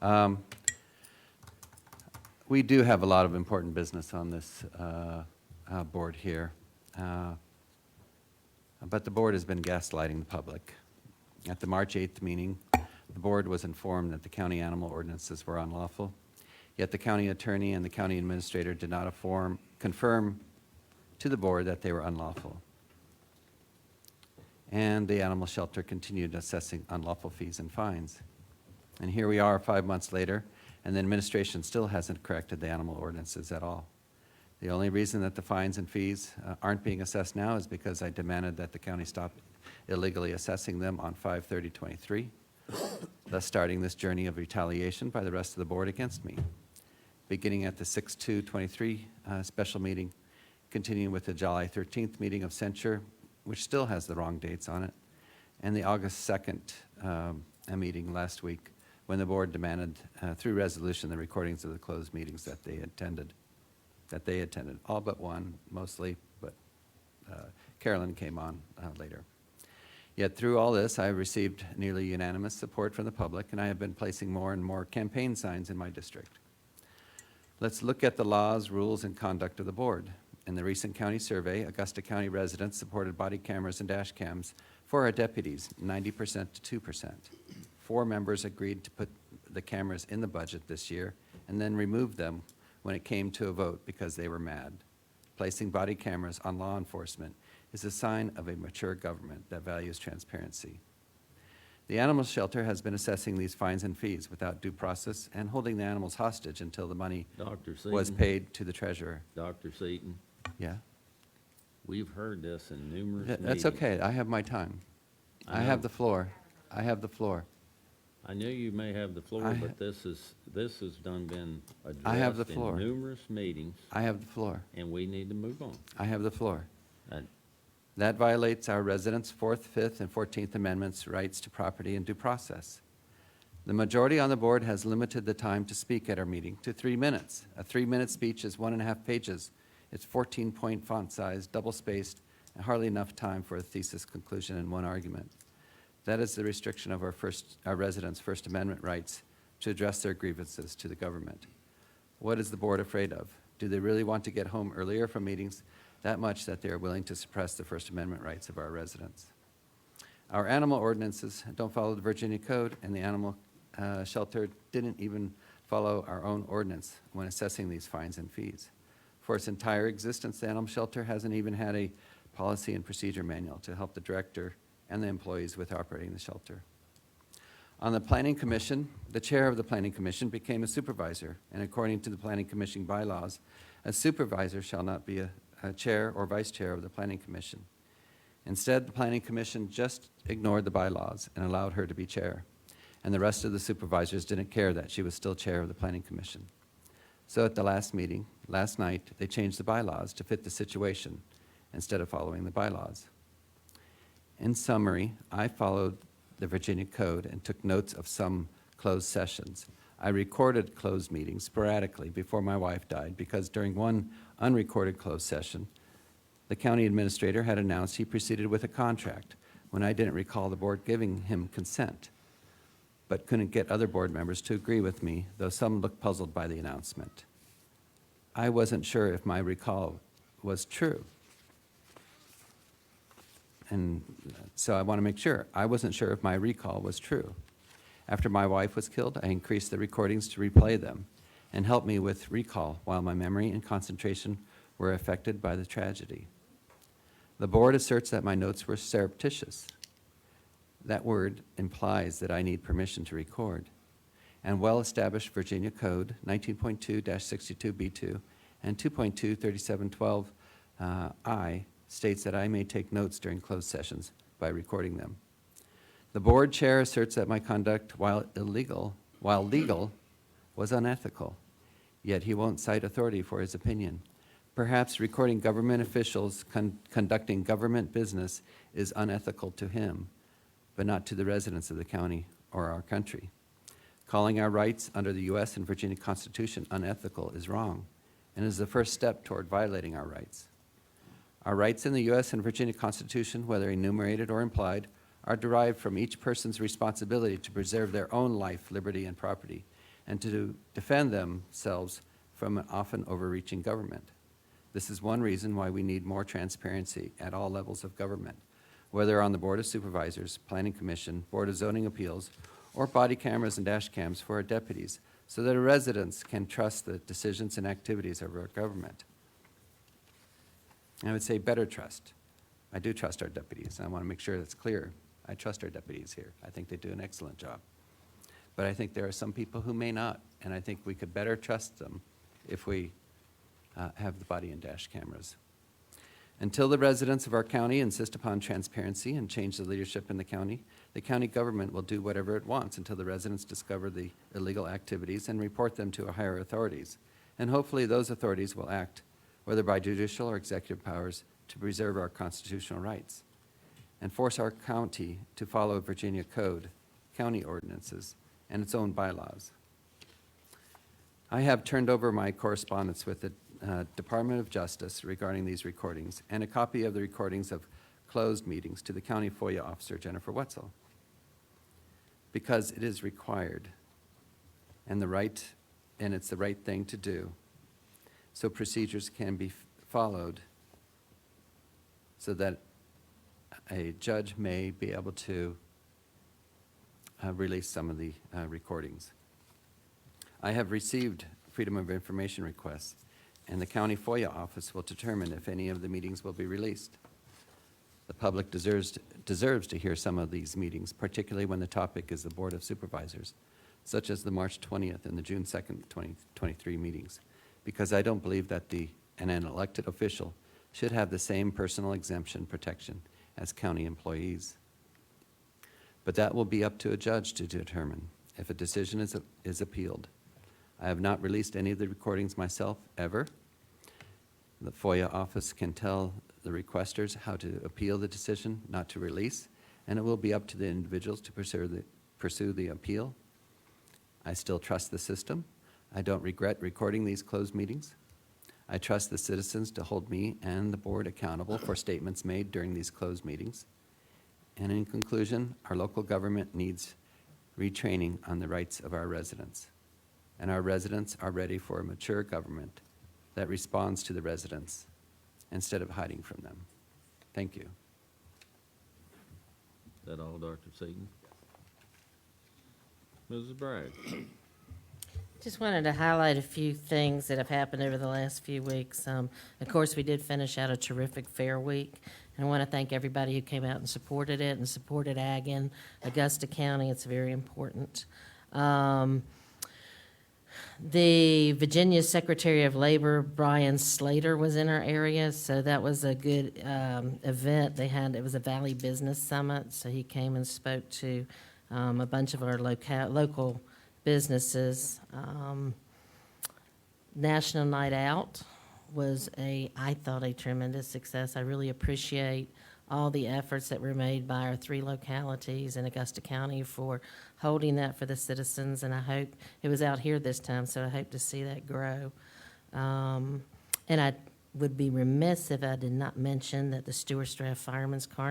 We do have a lot of important business on this board here, but the board has been gaslighting the public. At the March 8th meeting, the board was informed that the county animal ordinances were unlawful, yet the county attorney and the county administrator did not confirm to the board that they were unlawful. And the animal shelter continued assessing unlawful fees and fines. And here we are 5 months later, and the administration still hasn't corrected the animal ordinances at all. The only reason that the fines and fees aren't being assessed now is because I demanded that the county stop illegally assessing them on 5/30/23, thus starting this journey of retaliation by the rest of the board against me. Beginning at the 6/2/23 special meeting, continuing with the July 13th meeting of censure, which still has the wrong dates on it, and the August 2nd meeting last week, when the board demanded through resolution the recordings of the closed meetings that they attended, all but one mostly, but Carolyn came on later. Yet through all this, I have received nearly unanimous support from the public, and I have been placing more and more campaign signs in my district. Let's look at the laws, rules, and conduct of the board. In the recent county survey, Augusta County residents supported body cameras and dash cams for our deputies, 90% to 2%. 4 members agreed to put the cameras in the budget this year and then removed them when it came to a vote because they were mad. Placing body cameras on law enforcement is a sign of a mature government that values transparency. The animal shelter has been assessing these fines and fees without due process and holding the animals hostage until the money was paid to the treasurer. Dr. Seaton, Yeah? we've heard this in numerous meetings. That's okay. I have my time. I have the floor. I have the floor. I know you may have the floor, but this has been I have the addressed floor. in numerous meetings, I have the floor. and we need to move on. I have the floor. And That violates our residents' 4th, 5th, and 14th Amendments' rights to property and due process. The majority on the board has limited the time to speak at our meeting to 3 minutes. A 3-minute speech is 1.5 pages. It's 14-point font size, double-spaced, and hardly enough time for a thesis conclusion in one argument. That is the restriction of our residents' First Amendment rights to address their grievances to the government. What is the board afraid of? Do they really want to get home earlier from meetings that much that they are willing to suppress the First Amendment rights of our residents? Our animal ordinances don't follow the Virginia Code, and the animal shelter didn't even follow our own ordinance when assessing these fines and fees. For its entire existence, the animal shelter hasn't even had a policy and procedure manual to help the director and the employees with operating the shelter. On the Planning Commission, the chair of the Planning Commission became a supervisor, and according to the Planning Commission bylaws, a supervisor shall not be a chair or vice chair of the Planning Commission. Instead, the Planning Commission just ignored the bylaws and allowed her to be chair, and the rest of the supervisors didn't care that she was still chair of the Planning Commission. So at the last meeting, last night, they changed the bylaws to fit the situation instead of following the bylaws. In summary, I followed the Virginia Code and took notes of some closed sessions. I recorded closed meetings sporadically before my wife died because during one unrecorded closed session, the county administrator had announced he proceeded with a contract when I didn't recall the board giving him consent, but couldn't get other board members to agree with me, though some looked puzzled by the announcement. I wasn't sure if my recall was true. And so I want to make sure. I wasn't sure if my recall was true. After my wife was killed, I increased the recordings to replay them and help me with recall while my memory and concentration were affected by the tragedy. The board asserts that my notes were surreptitious. That word implies that I need permission to record. And well-established Virginia Code 19.2-62B2 and 2.2-3712I states that I may take notes during closed sessions by recording them. The board chair asserts that my conduct, while legal, was unethical, yet he won't cite authority for his opinion. Perhaps recording government officials conducting government business is unethical to him, but not to the residents of the county or our country. Calling our rights under the U.S. and Virginia Constitution unethical is wrong and is the first step toward violating our rights. Our rights in the U.S. and Virginia Constitution, whether enumerated or implied, are derived from each person's responsibility to preserve their own life, liberty, and property, and to defend themselves from an often overreaching government. This is one reason why we need more transparency at all levels of government, whether on the Board of Supervisors, Planning Commission, Board of Zoning Appeals, or body cameras and dash cams for our deputies, so that our residents can trust the decisions and activities of our government. I would say better trust. I do trust our deputies, and I want to make sure that's clear. I trust our deputies here. I think they do an excellent job. But I think there are some people who may not, and I think we could better trust them if we have the body and dash cameras. Until the residents of our county insist upon transparency and change the leadership in the county government will do whatever it wants until the residents discover the illegal activities and report them to higher authorities. And hopefully those authorities will act, whether by judicial or executive powers, to preserve our constitutional rights and force our county to follow Virginia Code, county ordinances, and its own bylaws. I have turned over my correspondence with the Department of Justice regarding these recordings and a copy of the recordings of closed meetings to the County FOIA Officer, Jennifer Wetzel, because it is required and it's the right thing to do, so procedures can be followed so that a judge may be able to release some of the recordings. I have received Freedom of Information requests, and the County FOIA Office will determine if any of the meetings will be released. The public deserves to hear some of these meetings, particularly when the topic is the Board of Supervisors, such as the March 20th and the June 2nd, 2023 meetings, because I don't believe that an elected official should have the same personal exemption protection as county employees. But that will be up to a judge to determine if a decision is appealed. I have not released any of the recordings myself, ever. The FOIA office can tell the requesters how to appeal the decision not to release, and it will be up to the individuals to pursue the appeal. I still trust the system. I don't regret recording these closed meetings. I trust the citizens to hold me and the board accountable for statements made during these closed meetings. And in conclusion, our local government needs retraining on the rights of our residents. And our residents are ready for a mature government that responds to the residents instead of hiding from them. Thank you. Is that all, Dr. Seaton? Mrs. Bragg? Just wanted to highlight a few things that have happened over the last few weeks. Of course, we did finish out a terrific fair week, and I want to thank everybody who came out and supported it and supported ag in Augusta County. It's very important. The Virginia Secretary of Labor, Brian Slater, was in our area, so that was a good event. It was a Valley Business Summit, so he came and spoke to a bunch of our local businesses. National Night Out was I thought, a tremendous success. I really appreciate all the efforts that were made by our 3 localities in Augusta County for holding that for the citizens, and I hope it was out here this time, so I hope to see that grow. And I would be remiss if I did not mention that the Stewart Straff Fireman's Carnival